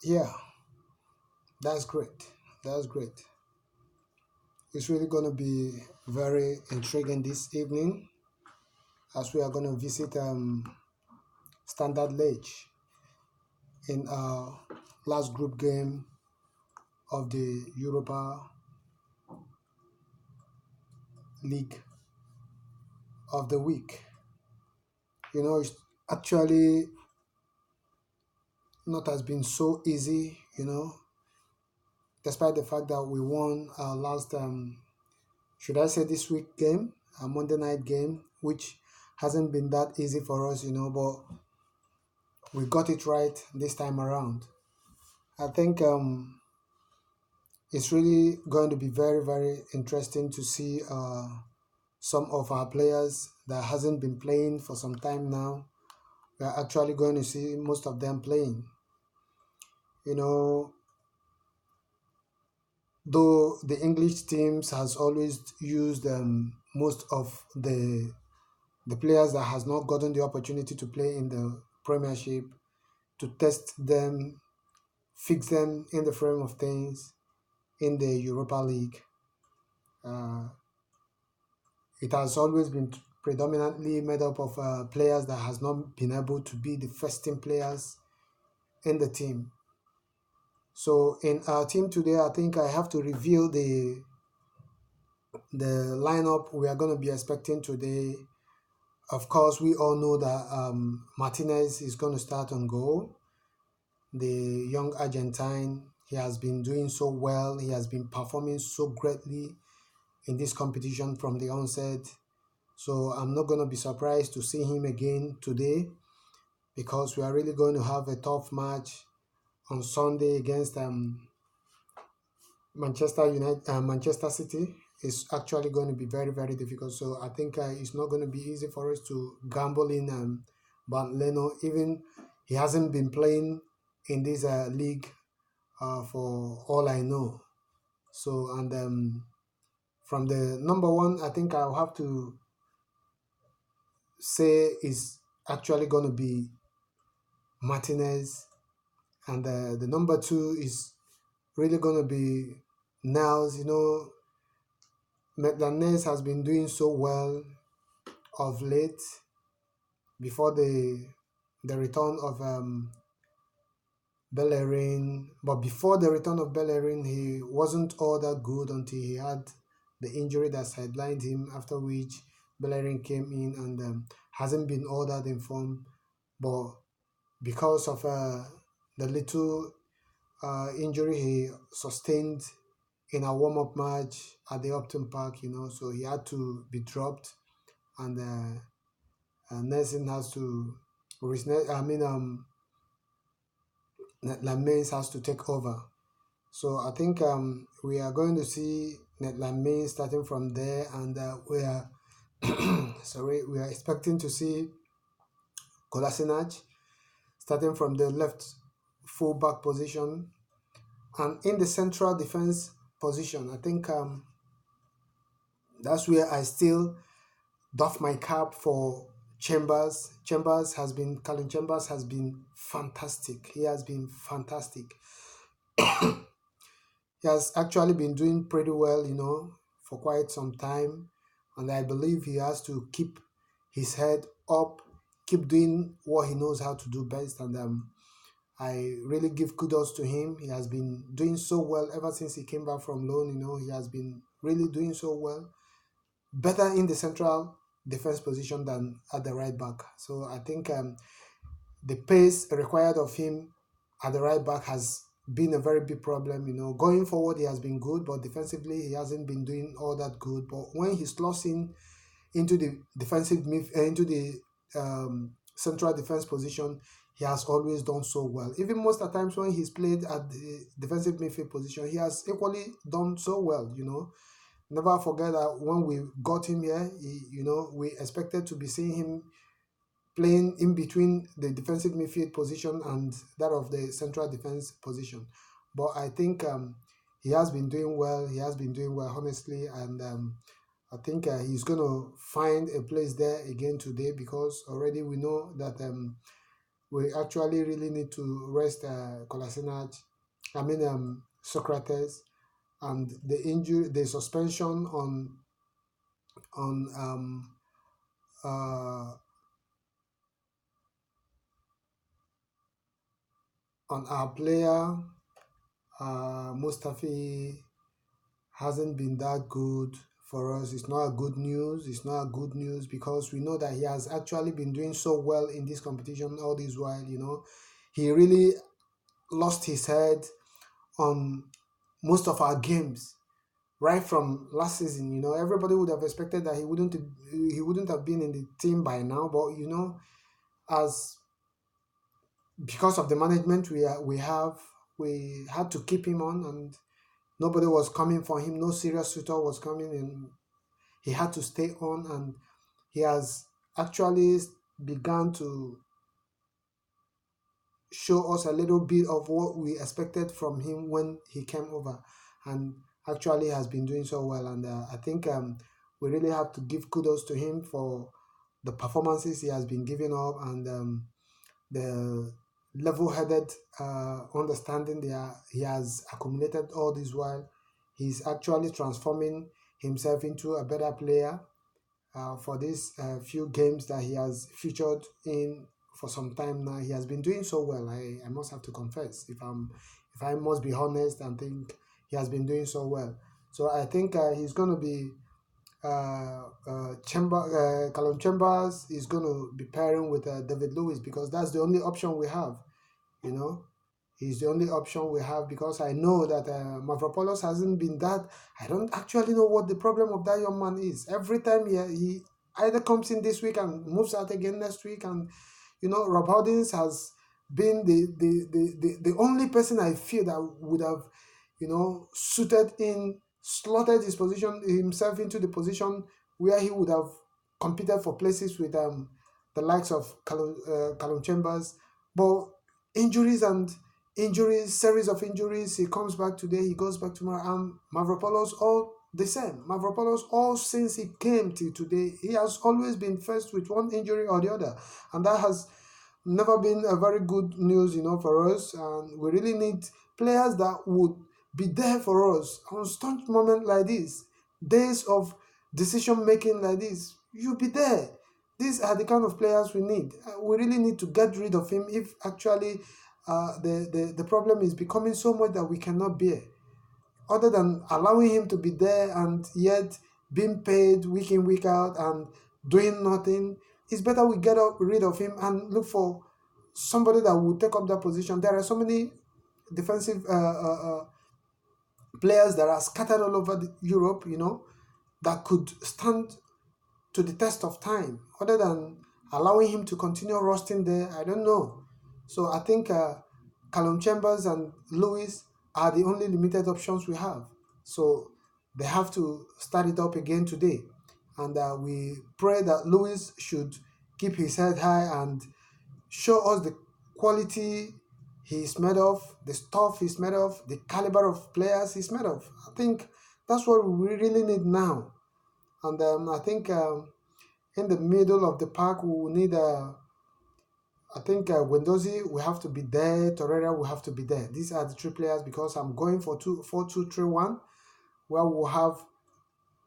Yeah, that's great. That's great. It's really going to be very intriguing this evening as we are going to visit Standard Liege in our last group game of the Europa League of the week. It's actually not has been so easy, despite the fact that we won our last, should I say, this week game, a Monday night game, which hasn't been that easy for us, but we got it right this time around. I think it's really going to be very, very interesting to see some of our players that hasn't been playing for some time now. We are actually going to see most of them playing. You know, though the English teams has always used most of the players that has not gotten the opportunity to play in the Premiership to test them, fix them in the frame of things in the Europa League. Uh, it has always been predominantly made up of players that has not been able to be the first team players in the team. So in our team today, I think I have to reveal the lineup we are going to be expecting today. Of course, we all know that Martinez is going to start on goal. The young Argentine, he has been doing so well. He has been performing so greatly in this competition from the onset. So I'm not going to be surprised to see him again today because we are really going to have a tough match on Sunday against Manchester City. Is actually going to be very, very difficult. So I think it's not going to be easy for us to gamble in Leno. Even he hasn't been playing in this league for all I know. So, and from the number one, I think I'll have to say is actually going to be Martinez, and the number two is really going to be Niles. Maitland has been doing so well of late before the return of Bellerin. But before the return of Bellerin, he wasn't all that good until he had the injury that sidelined him, after which Bellerin came in and hasn't been all that in form. But because of the little injury he sustained in a warm-up match at the Upton Park, so he had to be dropped, and Nelson has to, I mean, Lamens has to take over. So I think we are going to see Lamens starting from there, and we are sorry, we are expecting to see Kolasinac starting from the left full-back position, and in the central defense position. I think that's where I still doff my cap for Chambers. Colin Chambers has been fantastic. He has been fantastic. He has actually been doing pretty well, for quite some time. And I believe he has to keep his head up, keep doing what he knows how to do best. And I really give kudos to him. He has been doing so well ever since he came back from loan. He has been really doing so well, better in the central defense position than at the right back. So I think the pace required of him at the right back has been a very big problem. Going forward, he has been good, but defensively, he hasn't been doing all that good. But when he slots in into the into the central defense position, he has always done so well. Even most of the times when he's played at the defensive midfield position, he has equally done so well. Never forget that when we got him here, we expected to be seeing him playing in between the defensive midfield position and that of the central defense position. But I think he has been doing well. He has been doing well, honestly, and I think he's going to find a place there again today, because already we know that we actually really need to rest Kolasinac. I mean Socrates, and the injury, the suspension on uh, on our player Mustafi hasn't been that good for us. It's not a good news. It's not a good news because we know that he has actually been doing so well in this competition all this while. He really lost his head on most of our games right from last season. Everybody would have expected that he wouldn't have been in the team by now, but as because of the management we had to keep him on, and nobody was coming for him. No serious suitor was coming, and he had to stay on, and he has actually begun to show us a little bit of what we expected from him when he came over, and actually has been doing so well. And I think we really have to give kudos to him for the performances he has been giving up, and the level-headed understanding that he has accumulated all this while. He's actually transforming himself into a better player for these few games that he has featured in for some time now. He has been doing so well. I must have to confess, if I must be honest, and think he has been doing so well. So I think he's going to be Callum Chambers is going to be pairing with David Lewis, because that's the only option we have. You know, he's the only option we have, because I know that Mavropoulos hasn't been that. I don't actually know what the problem of that young man is. Every time he either comes in this week and moves out again next week, and Rob Holdings has been the only person I feel that would have slotted himself into the position where he would have competed for places with the likes of Callum Chambers. But injuries and injuries, series of injuries, he comes back today, he goes back tomorrow, and Mavropoulos all the same. Mavropoulos, all since he came till today, he has always been faced with one injury or the other, and that has never been a very good news, for us. And we really need players that would be there for us on staunch moment like this, days of decision making like this. You'll be there. These are the kind of players we need. We really need to get rid of him if actually the problem is becoming so much that we cannot bear. Other than allowing him to be there and yet being paid week in, week out, and doing nothing, it's better we get rid of him and look for somebody that will take up that position. There are so many defensive players that are scattered all over Europe, that could stand to the test of time. Other than allowing him to continue rusting there, I don't know. So I think Callum Chambers and Lewis are the only limited options we have. So they have to start it up again today. And we pray that Lewis should keep his head high and show us the quality he's made of, the stuff he's made of, the caliber of players he's made of. I think that's what we really need now. And I think in the middle of the park, we will need I think Wendozi will have to be there. Torreira will have to be there. These are the three players, because I'm going for 4-2-3-1, where we'll have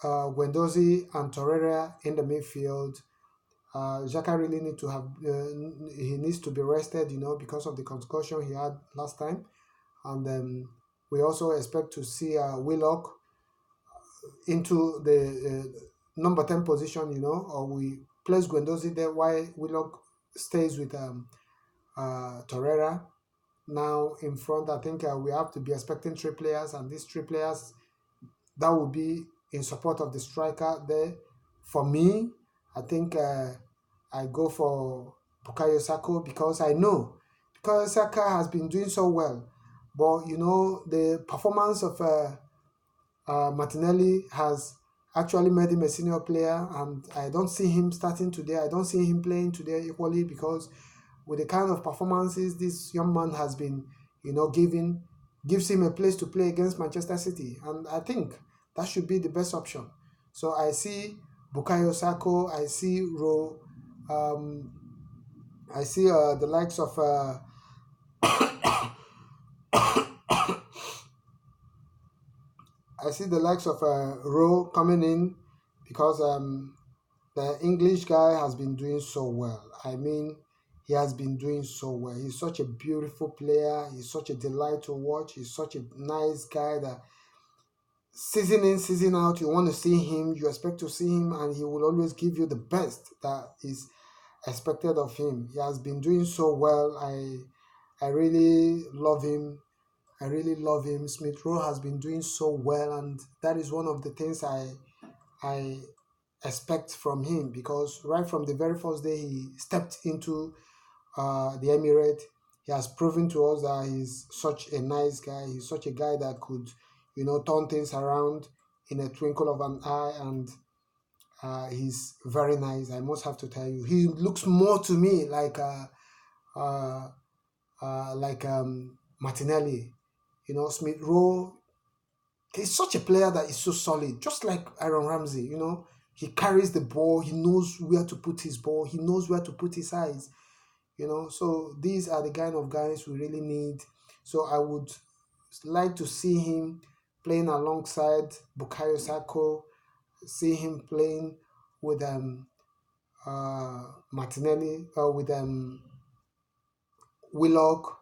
Wendozi and Torreira in the midfield. Xhaka really he needs to be rested, because of the concussion he had last time. And we also expect to see Willock into the number 10 position, or we place Guendouzi there while Willock stays with Torreira. Now in front, I think we have to be expecting three players, and these three players, that will be in support of the striker there. For me, I think I go for Bukayo Saka, because I know Bukayo Saka has been doing so well. But, the performance of Martinelli has actually made him a senior player, and I don't see him starting today. I don't see him playing today equally, because with the kind of performances this young man has been, giving, gives him a place to play against Manchester City, and I think that should be the best option. So I see Bukayo Saka, I see I see the likes of I see the likes of Rowe coming in because the English guy has been doing so well. I mean, he has been doing so well. He's such a beautiful player. He's such a delight to watch. He's such a nice guy that season in, season out, you want to see him, you expect to see him, and he will always give you the best that is expected of him. He has been doing so well. I really love him. I really love him. Smith Rowe has been doing so well, and that is one of the things I expect from him because right from the very first day he stepped into the Emirate, he has proven to us that he's such a nice guy. He's such a guy that could, turn things around in a twinkle of an eye, and he's very nice. I must have to tell you, he looks more to me uh, Martinelli. Smith Rowe. He's such a player that is so solid, just like Aaron Ramsey. He carries the ball. He knows where to put his ball. He knows where to put his eyes. So these are the kind of guys we really need. So I would like to see him playing alongside Bukayo Sako, see him playing with Martinelli, with Willock,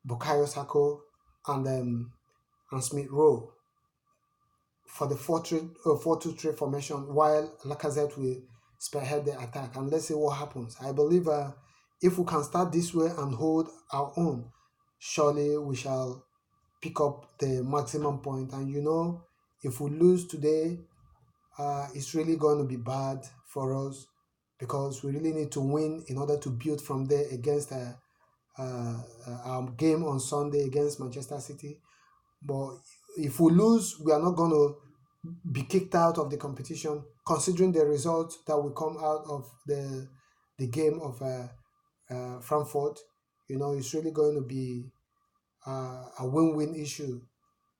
Bukayo Sako, and Smith Rowe for the 4-2-3 formation, while Lacazette will spearhead the attack. And let's see what happens. I believe if we can start this way and hold our own, surely we shall pick up the maximum point. And if we lose today, it's really going to be bad for us because we really need to win in order to build from there against our game on Sunday against Manchester City. But if we lose, we are not going to be kicked out of the competition, considering the result that will come out of the game of Frankfurt. It's really going to be a win-win issue.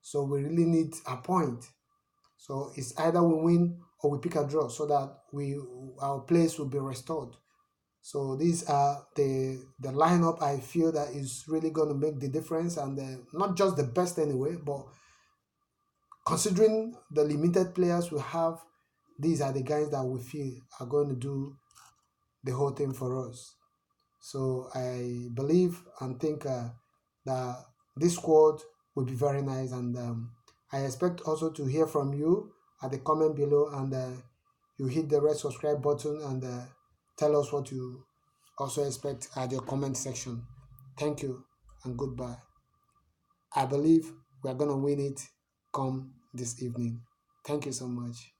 So we really need a point. So it's either we win or we pick a draw, so that our place will be restored. So these are the lineup I feel that is really going to make the difference, and not just the best anyway, but considering the limited players we have, these are the guys that we feel are going to do the whole thing for us. So I believe and think that this squad will be very nice, and I expect also to hear from you at the comment below, and you hit the red subscribe button and tell us what you also expect at your comment section. Thank you and goodbye. I believe we are going to win it come this evening. Thank you so much.